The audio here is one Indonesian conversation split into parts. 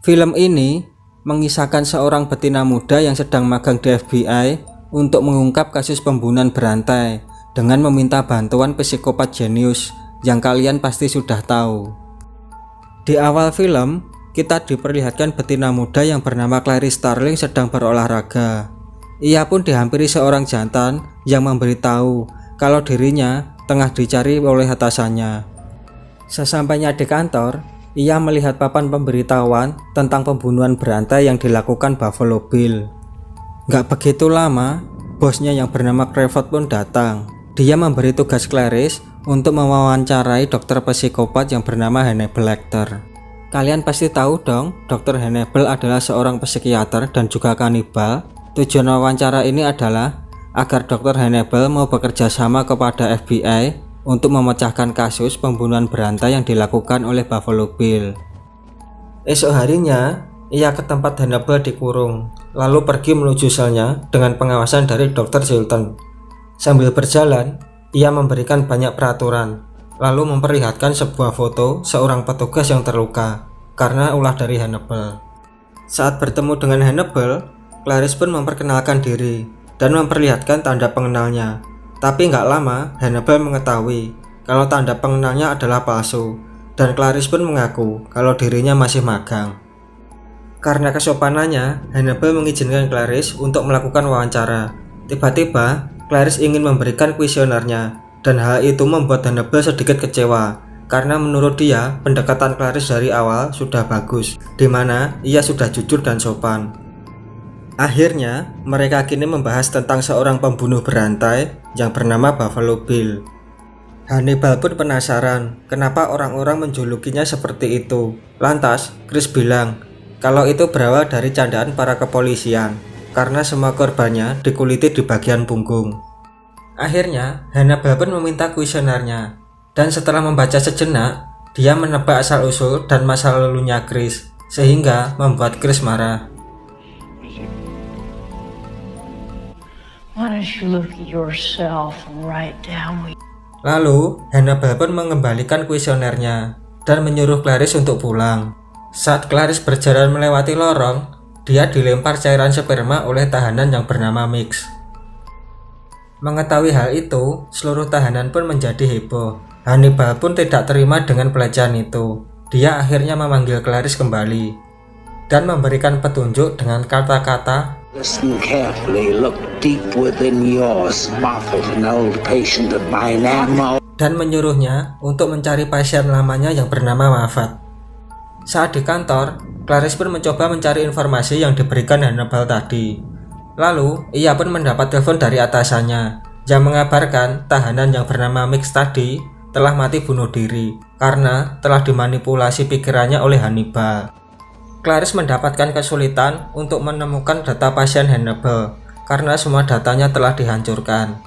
Film ini mengisahkan seorang betina muda yang sedang magang di FBI untuk mengungkap kasus pembunuhan berantai dengan meminta bantuan psikopat jenius yang kalian pasti sudah tahu. Di awal film, kita diperlihatkan betina muda yang bernama Clarice Starling sedang berolahraga. Ia pun dihampiri seorang jantan yang memberitahu kalau dirinya tengah dicari oleh atasannya. Sesampainya di kantor, ia melihat papan pemberitahuan tentang pembunuhan berantai yang dilakukan Buffalo Bill. Gak begitu lama, bosnya yang bernama Crawford pun datang. Dia memberi tugas Clarice untuk mewawancarai dokter psikopat yang bernama Hannibal Lecter. Kalian pasti tahu dong, Dr. Hannibal adalah seorang psikiater dan juga kanibal. Tujuan wawancara ini adalah agar Dr. Hannibal mau bekerja sama kepada FBI untuk memecahkan kasus pembunuhan berantai yang dilakukan oleh Buffalo Bill. Esok harinya, ia ke tempat Hannibal dikurung, lalu pergi menuju selnya dengan pengawasan dari Dr. Chilton. Sambil berjalan, ia memberikan banyak peraturan, lalu memperlihatkan sebuah foto seorang petugas yang terluka karena ulah dari Hannibal. Saat bertemu dengan Hannibal, Clarice pun memperkenalkan diri dan memperlihatkan tanda pengenalnya. Tapi nggak lama, Hannibal mengetahui kalau tanda pengenalnya adalah palsu, dan Clarice pun mengaku kalau dirinya masih magang. Karena kesopanannya, Hannibal mengizinkan Clarice untuk melakukan wawancara. Tiba-tiba, Clarice ingin memberikan kuesionernya, dan hal itu membuat Hannibal sedikit kecewa, karena menurut dia, pendekatan Clarice dari awal sudah bagus, di mana ia sudah jujur dan sopan. Akhirnya, mereka kini membahas tentang seorang pembunuh berantai yang bernama Buffalo Bill. Hannibal pun penasaran kenapa orang-orang menjulukinya seperti itu. Lantas, Chris bilang kalau itu berawal dari candaan para kepolisian karena semua korbannya dikuliti di bagian punggung. Akhirnya, Hannibal pun meminta kuesionernya, dan setelah membaca sejenak, dia menebak asal-usul dan masa lalunya Chris, sehingga membuat Chris marah. Lalu, Hannibal pun mengembalikan kuesionernya dan menyuruh Clarice untuk pulang. Saat Clarice berjalan melewati lorong, dia dilempar cairan sperma oleh tahanan yang bernama Mix. Mengetahui hal itu, seluruh tahanan pun menjadi heboh. Hannibal pun tidak terima dengan pelecehan itu. Dia akhirnya memanggil Clarice kembali dan memberikan petunjuk dengan kata-kata, "Listen carefully, look deep within yours, Moffat, an old patient of mine, ammo." Dan menyuruhnya untuk mencari pasien lamanya yang bernama Moffat. Saat di kantor, Clarice pun mencoba mencari informasi yang diberikan Hannibal tadi. Lalu, ia pun mendapat telepon dari atasannya yang mengabarkan tahanan yang bernama Mix tadi telah mati bunuh diri karena telah dimanipulasi pikirannya oleh Hannibal. Clarice mendapatkan kesulitan untuk menemukan data pasien Hannibal karena semua datanya telah dihancurkan.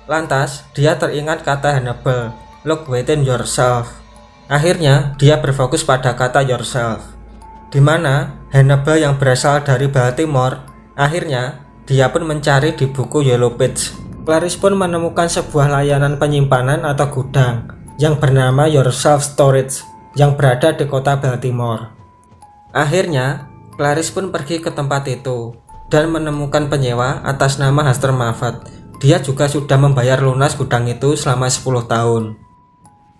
Lantas, dia teringat kata Hannibal, "Look within yourself." Akhirnya, dia berfokus pada kata yourself, di mana Hannibal yang berasal dari Baltimore. Akhirnya, dia pun mencari di buku Yellow Page. Clarice pun menemukan sebuah layanan penyimpanan atau gudang yang bernama Yourself Storage yang berada di kota Baltimore. Akhirnya, Clarice pun pergi ke tempat itu dan menemukan penyewa atas nama Hester Moffat. Dia juga sudah membayar lunas gudang itu selama 10 tahun.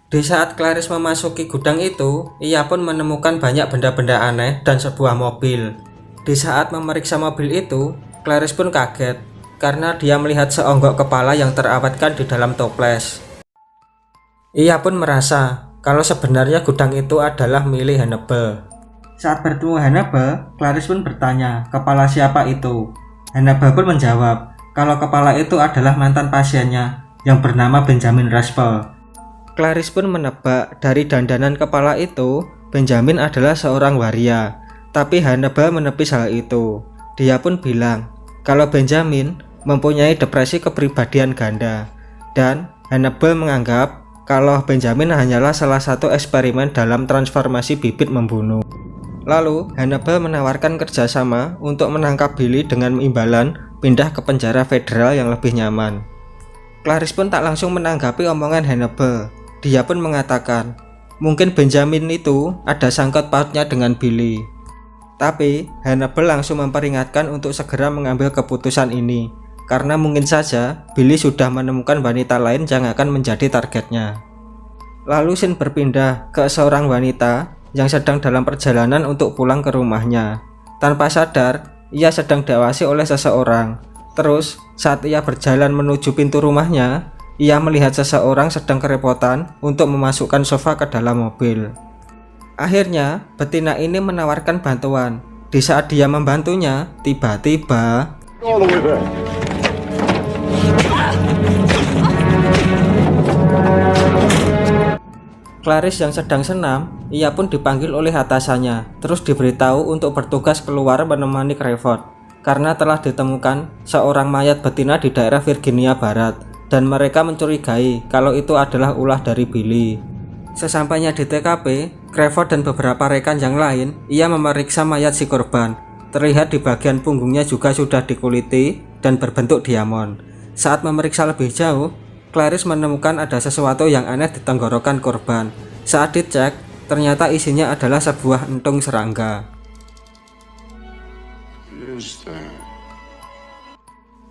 Di saat Clarice memasuki gudang itu, ia pun menemukan banyak benda-benda aneh dan sebuah mobil. Di saat memeriksa mobil itu, Clarice pun kaget karena dia melihat seonggok kepala yang terawetkan di dalam toples. Ia pun merasa kalau sebenarnya gudang itu adalah milik Hannibal. Saat bertemu Hannibal, Clarice pun bertanya, kepala siapa itu? Hannibal pun menjawab kalau kepala itu adalah mantan pasiennya yang bernama Benjamin Raspel. Clarice pun menebak dari dandanan kepala itu, Benjamin adalah seorang waria. Tapi Hannibal menepis hal itu. Dia pun bilang kalau Benjamin mempunyai depresi kepribadian ganda, dan Hannibal menganggap kalau Benjamin hanyalah salah satu eksperimen dalam transformasi bibit membunuh. Lalu Hannibal menawarkan kerjasama untuk menangkap Billy dengan imbalan pindah ke penjara federal yang lebih nyaman. Clarice pun tak langsung menanggapi omongan Hannibal. Dia pun mengatakan mungkin Benjamin itu ada sangkut pautnya dengan Billy. Tapi Hannibal langsung memperingatkan untuk segera mengambil keputusan ini, karena mungkin saja Billy sudah menemukan wanita lain yang akan menjadi targetnya. Lalu scene berpindah ke seorang wanita yang sedang dalam perjalanan untuk pulang ke rumahnya. Tanpa sadar, ia sedang diawasi oleh seseorang. Terus, saat ia berjalan menuju pintu rumahnya, ia melihat seseorang sedang kerepotan untuk memasukkan sofa ke dalam mobil. Akhirnya, betina ini menawarkan bantuan. Di saat dia membantunya, tiba-tiba Clarice yang sedang senam, ia pun dipanggil oleh atasannya, terus diberitahu untuk bertugas keluar menemani Crawford, karena telah ditemukan seorang mayat betina di daerah Virginia Barat, dan mereka mencurigai kalau itu adalah ulah dari Billy. Sesampainya di TKP, Crawford dan beberapa rekan yang lain, ia memeriksa mayat si korban. Terlihat di bagian punggungnya juga sudah dikuliti dan berbentuk diamond. Saat memeriksa lebih jauh, Clarice menemukan ada sesuatu yang aneh di tenggorokan korban. Saat dicek, ternyata isinya adalah sebuah entung serangga.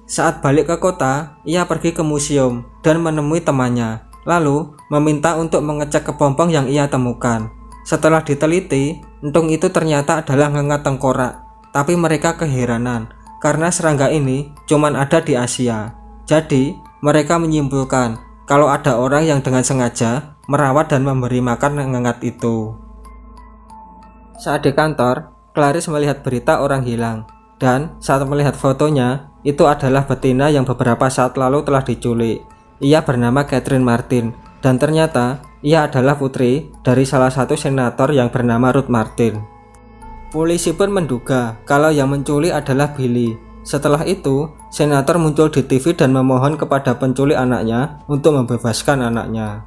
Saat balik ke kota, ia pergi ke museum dan menemui temannya, lalu meminta untuk mengecek kepompong yang ia temukan. Setelah diteliti, entung itu ternyata adalah ngengat tengkorak, tapi mereka keheranan karena serangga ini cuman ada di Asia. Jadi, mereka menyimpulkan kalau ada orang yang dengan sengaja merawat dan memberi makan ngengat itu. Saat di kantor, Clarice melihat berita orang hilang, dan saat melihat fotonya, itu adalah betina yang beberapa saat lalu telah diculik. Ia bernama Catherine Martin, dan ternyata ia adalah putri dari salah satu senator yang bernama Ruth Martin. Polisi pun menduga kalau yang menculik adalah Billy. Setelah itu, senator muncul di TV dan memohon kepada penculik anaknya untuk membebaskan anaknya.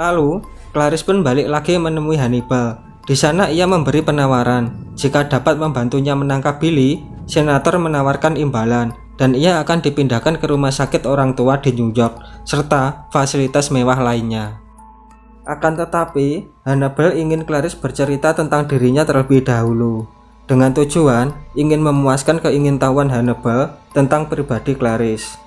Lalu, Clarice pun balik lagi menemui Hannibal. Di sana ia memberi penawaran. Jika dapat membantunya menangkap Billy, senator menawarkan imbalan dan ia akan dipindahkan ke rumah sakit orang tua di New York serta fasilitas mewah lainnya. Akan tetapi, Hannibal ingin Clarice bercerita tentang dirinya terlebih dahulu, dengan tujuan ingin memuaskan keingintahuan Hannibal tentang pribadi Clarice.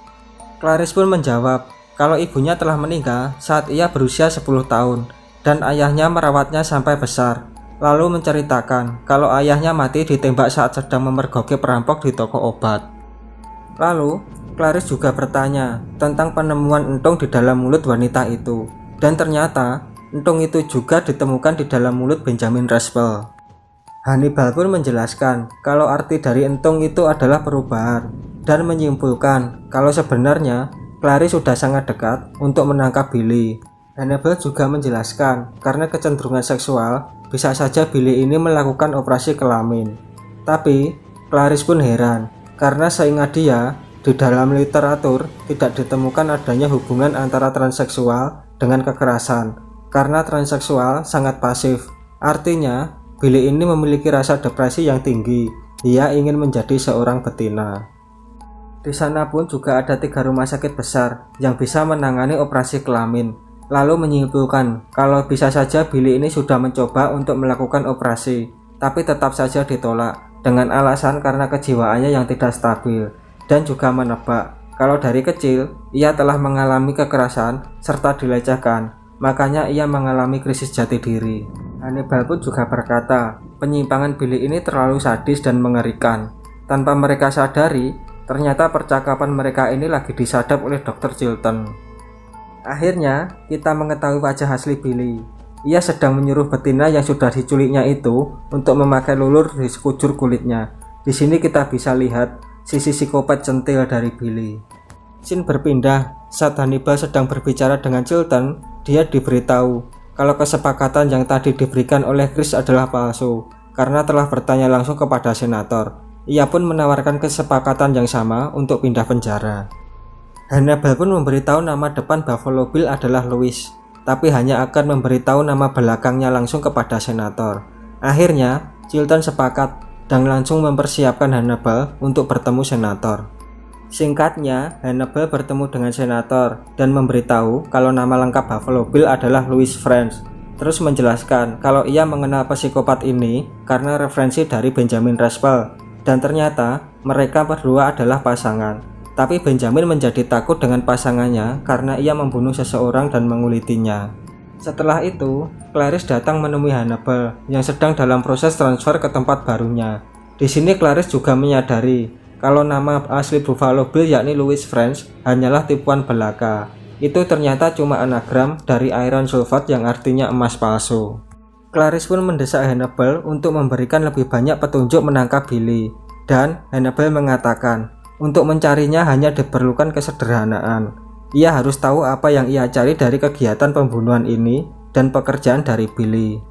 Clarice pun menjawab kalau ibunya telah meninggal saat ia berusia 10 tahun dan ayahnya merawatnya sampai besar, lalu menceritakan kalau ayahnya mati ditembak saat sedang memergoki perampok di toko obat. Lalu, Clarice juga bertanya tentang penemuan entung di dalam mulut wanita itu, dan ternyata entung itu juga ditemukan di dalam mulut Benjamin Raspel. Hannibal pun menjelaskan kalau arti dari entung itu adalah perubahan dan menyimpulkan kalau sebenarnya Clarice sudah sangat dekat untuk menangkap Billy. Hannibal juga menjelaskan karena kecenderungan seksual bisa saja Billy ini melakukan operasi kelamin. Tapi Clarice pun heran karena seingat dia di dalam literatur tidak ditemukan adanya hubungan antara transseksual dengan kekerasan karena transseksual sangat pasif. Artinya Billy ini memiliki rasa depresi yang tinggi. Ia ingin menjadi seorang betina. Di sana pun juga ada 3 rumah sakit besar yang bisa menangani operasi kelamin. Lalu menyimpulkan kalau bisa saja Billy ini sudah mencoba untuk melakukan operasi, tapi tetap saja ditolak dengan alasan karena kejiwaannya yang tidak stabil, dan juga menebak kalau dari kecil ia telah mengalami kekerasan serta dilecehkan, makanya ia mengalami krisis jati diri. Hannibal pun juga berkata penyimpangan Billy ini terlalu sadis dan mengerikan. Tanpa mereka sadari, ternyata percakapan mereka ini lagi disadap oleh Dr. Chilton. Akhirnya, kita mengetahui wajah asli Billy. Ia sedang menyuruh betina yang sudah diculiknya itu untuk memakai lulur di sekujur kulitnya. Di sini kita bisa lihat sisi psikopat centil dari Billy. Scene berpindah saat Hannibal sedang berbicara dengan Chilton. Dia diberitahu kalau kesepakatan yang tadi diberikan oleh Chris adalah palsu karena telah bertanya langsung kepada senator. Ia pun menawarkan kesepakatan yang sama untuk pindah penjara. Hannibal pun memberitahu nama depan Buffalo Bill adalah Louis, tapi hanya akan memberitahu nama belakangnya langsung kepada senator. Akhirnya, Chilton sepakat dan langsung mempersiapkan Hannibal untuk bertemu senator. Singkatnya, Hannibal bertemu dengan senator dan memberitahu kalau nama lengkap Buffalo Bill adalah Louis French. terus menjelaskan kalau ia mengenal psikopat ini karena referensi dari Benjamin Raspail, dan ternyata mereka berdua adalah pasangan. Tapi Benjamin menjadi takut dengan pasangannya karena ia membunuh seseorang dan mengulitinya. Setelah itu, Clarice datang menemui Hannibal yang sedang dalam proses transfer ke tempat barunya. Di sini Clarice juga menyadari kalau nama asli Buffalo Bill yakni Louis French hanyalah tipuan belaka. Itu ternyata cuma anagram dari iron sulfate yang artinya emas palsu. Clarice pun mendesak Hannibal untuk memberikan lebih banyak petunjuk menangkap Billy, dan Hannibal mengatakan untuk mencarinya hanya diperlukan kesederhanaan. Ia harus tahu apa yang ia cari dari kegiatan pembunuhan ini dan pekerjaan dari Billy.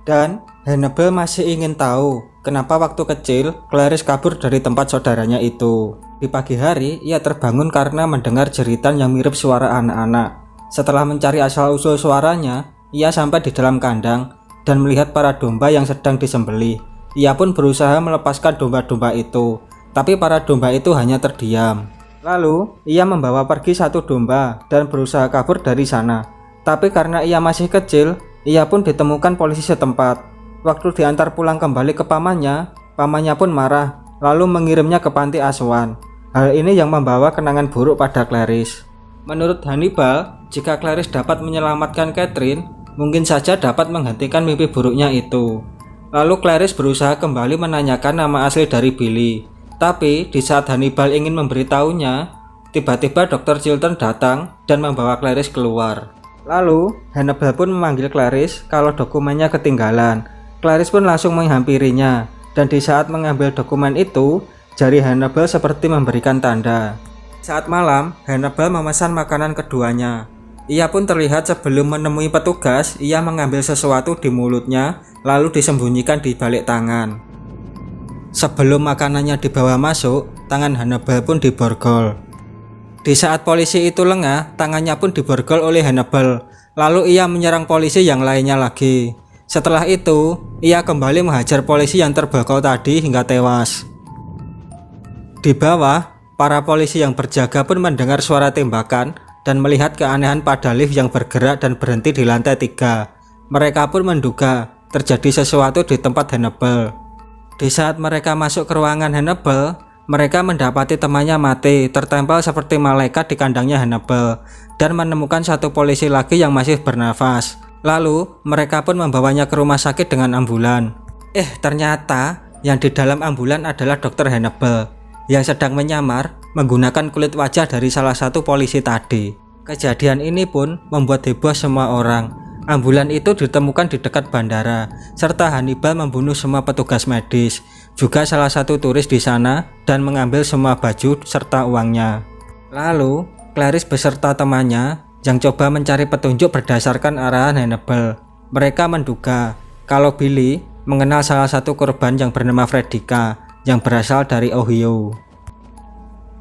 Dan Hannibal masih ingin tahu kenapa waktu kecil Clarice kabur dari tempat saudaranya itu. Di pagi hari, ia terbangun karena mendengar jeritan yang mirip suara anak-anak. Setelah mencari asal-usul suaranya, ia sampai di dalam kandang dan melihat para domba yang sedang disembelih. Ia pun berusaha melepaskan domba-domba itu, tapi para domba itu hanya terdiam. Lalu, ia membawa pergi satu domba dan berusaha kabur dari sana. Tapi karena ia masih kecil, ia pun ditemukan polisi setempat. Waktu diantar pulang kembali ke pamannya pun marah, lalu mengirimnya ke panti asuhan. Hal ini yang membawa kenangan buruk pada Clarice. Menurut Hannibal, jika Clarice dapat menyelamatkan Catherine, mungkin saja dapat menghentikan mimpi buruknya itu. Lalu Clarice berusaha kembali menanyakan nama asli dari Billy. Tapi di saat Hannibal ingin memberitahunya, tiba-tiba Dr. Chilton datang dan membawa Clarice keluar. Lalu Hannibal pun memanggil Clarice kalau dokumennya ketinggalan. Clarice pun langsung menghampirinya, dan di saat mengambil dokumen itu, jari Hannibal seperti memberikan tanda. Saat malam, Hannibal memesan makanan keduanya. Ia pun terlihat sebelum menemui petugas, ia mengambil sesuatu di mulutnya lalu disembunyikan di balik tangan. Sebelum makanannya dibawa masuk, tangan Hannibal pun diborgol. Di saat polisi itu lengah, tangannya pun diborgol oleh Hannibal. Lalu ia menyerang polisi yang lainnya lagi. Setelah itu, ia kembali menghajar polisi yang terborgol tadi hingga tewas. Di bawah, para polisi yang berjaga pun mendengar suara tembakan dan melihat keanehan pada lift yang bergerak dan berhenti di lantai 3. Mereka pun menduga terjadi sesuatu di tempat Hannibal. Di saat mereka masuk ke ruangan Hannibal, mereka mendapati temannya mati, tertempel seperti malaikat di kandangnya Hannibal, dan menemukan satu polisi lagi yang masih bernafas. Lalu, mereka pun membawanya ke rumah sakit dengan ambulan. Ternyata yang di dalam ambulan adalah Dr. Hannibal, yang sedang menyamar menggunakan kulit wajah dari salah satu polisi tadi. Kejadian ini pun membuat heboh semua orang. Ambulan itu ditemukan di dekat bandara, serta Hannibal membunuh semua petugas medis, juga salah satu turis di sana, dan mengambil semua baju serta uangnya. Lalu, Clarice beserta temannya yang coba mencari petunjuk berdasarkan arahan Hannibal. Mereka menduga kalau Billy mengenal salah satu korban yang bernama Frederica, yang berasal dari Ohio.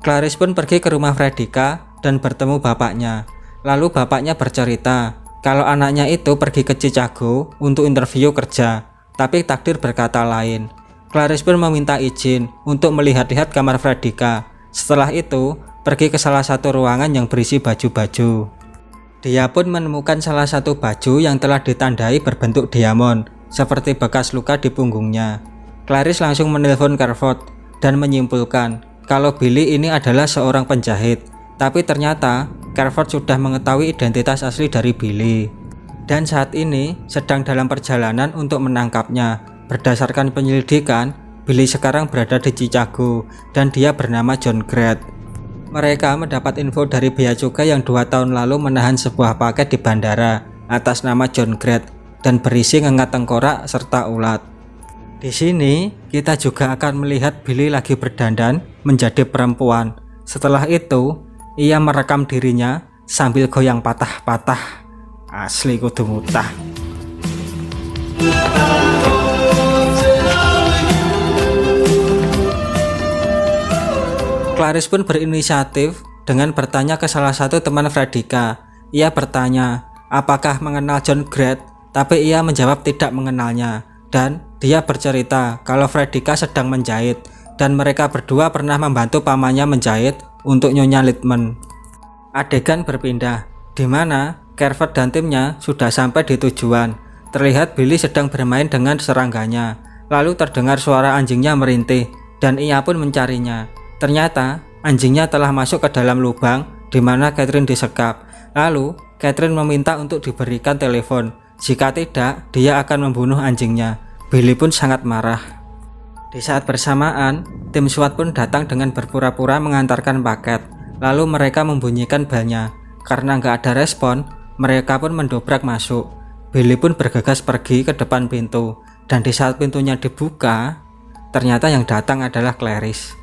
Clarice pun pergi ke rumah Frederica dan bertemu bapaknya. Lalu bapaknya bercerita kalau anaknya itu pergi ke Chicago untuk interview kerja, tapi takdir berkata lain. Clarice pun meminta izin untuk melihat-lihat kamar Frederica. Setelah itu, pergi ke salah satu ruangan yang berisi baju-baju. Dia pun menemukan salah satu baju yang telah ditandai berbentuk diamond, seperti bekas luka di punggungnya. Clarice langsung menelpon Carford dan menyimpulkan kalau Billy ini adalah seorang penjahit. Tapi ternyata Carford sudah mengetahui identitas asli dari Billy, dan saat ini sedang dalam perjalanan untuk menangkapnya. Berdasarkan penyelidikan, Billy sekarang berada di Chicago dan dia bernama John Grant. Mereka mendapat info dari bea cukai yang 2 tahun lalu menahan sebuah paket di bandara atas nama John Grant dan berisi ngengat tengkorak serta ulat. Di sini kita juga akan melihat Billy lagi berdandan menjadi perempuan. Setelah itu, ia merekam dirinya sambil goyang patah-patah. Asli kudu mutah. Clarice pun berinisiatif dengan bertanya ke salah satu teman Frederica. Ia bertanya apakah mengenal John Grant, tapi ia menjawab tidak mengenalnya. Dan dia bercerita kalau Frederica sedang menjahit dan mereka berdua pernah membantu pamannya menjahit untuk Nyonya Littman. Adegan berpindah, di mana Carford dan timnya sudah sampai di tujuan. Terlihat Billy sedang bermain dengan serangganya. Lalu terdengar suara anjingnya merintih dan ia pun mencarinya. Ternyata anjingnya telah masuk ke dalam lubang di mana Catherine disekap. Lalu Catherine meminta untuk diberikan telepon. Jika tidak, dia akan membunuh anjingnya. Billy pun sangat marah. Di saat bersamaan, tim SWAT pun datang dengan berpura-pura mengantarkan paket. Lalu mereka membunyikan belnya. Karena nggak ada respon, mereka pun mendobrak masuk. Billy pun bergegas pergi ke depan pintu. Dan di saat pintunya dibuka, ternyata yang datang adalah Clarice.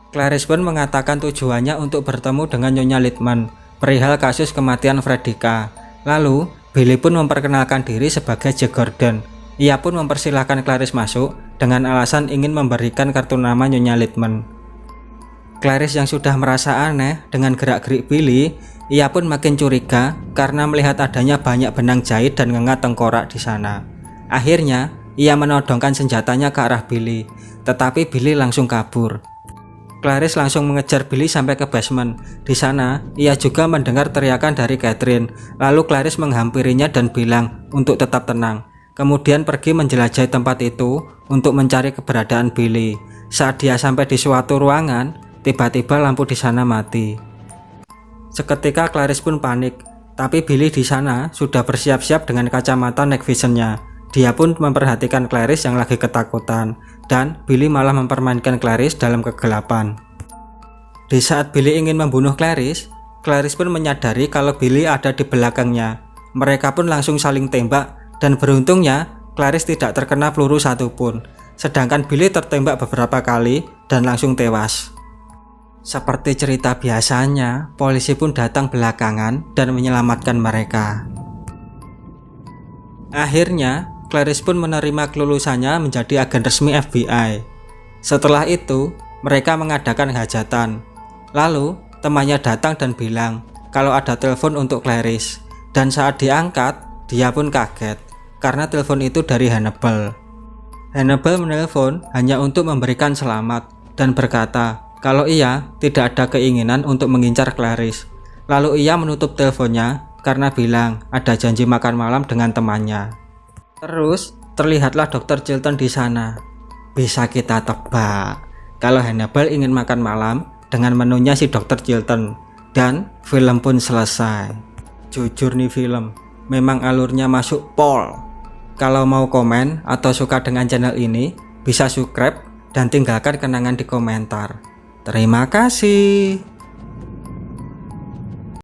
Clarice pun mengatakan tujuannya untuk bertemu dengan Nyonya Littman perihal kasus kematian Fredrika. Lalu Billy pun memperkenalkan diri sebagai Jack Gordon. Ia pun mempersilahkan Clarice masuk dengan alasan ingin memberikan kartu nama Nyonya Littman. Clarice yang sudah merasa aneh dengan gerak-gerik Billy, ia pun makin curiga karena melihat adanya banyak benang jahit dan ngengat tengkorak di sana. Akhirnya ia menodongkan senjatanya ke arah Billy, tetapi Billy langsung kabur. Clarice langsung mengejar Billy sampai ke basement. Di sana, ia juga mendengar teriakan dari Catherine. Lalu Clarice menghampirinya dan bilang untuk tetap tenang. Kemudian pergi menjelajahi tempat itu untuk mencari keberadaan Billy. Saat dia sampai di suatu ruangan, tiba-tiba lampu di sana mati. Seketika Clarice pun panik, tapi Billy di sana sudah bersiap-siap dengan kacamata night vision-nya. Dia pun memperhatikan Clarice yang lagi ketakutan, dan Billy malah mempermainkan Clarice dalam kegelapan. Di saat Billy ingin membunuh Clarice pun menyadari kalau Billy ada di belakangnya. Mereka pun langsung saling tembak, dan beruntungnya Clarice tidak terkena peluru satupun, sedangkan Billy tertembak beberapa kali dan langsung tewas. Seperti cerita biasanya, polisi pun datang belakangan dan menyelamatkan mereka. Akhirnya, Clarice pun menerima kelulusannya menjadi agen resmi FBI. Setelah itu, mereka mengadakan hajatan. Lalu, temannya datang dan bilang kalau ada telepon untuk Clarice. Dan saat diangkat, dia pun kaget karena telepon itu dari Hannibal. Hannibal menelpon hanya untuk memberikan selamat dan berkata kalau ia tidak ada keinginan untuk mengincar Clarice. Lalu ia menutup teleponnya karena bilang ada janji makan malam dengan temannya. Terus terlihatlah Dr. Chilton di sana. Bisa kita tebak kalau Hannibal ingin makan malam dengan menunya si Dr. Chilton. Dan film pun selesai. Jujur nih film, memang alurnya masuk pol. Kalau mau komen atau suka dengan channel ini, bisa subscribe dan tinggalkan kenangan di komentar. Terima kasih.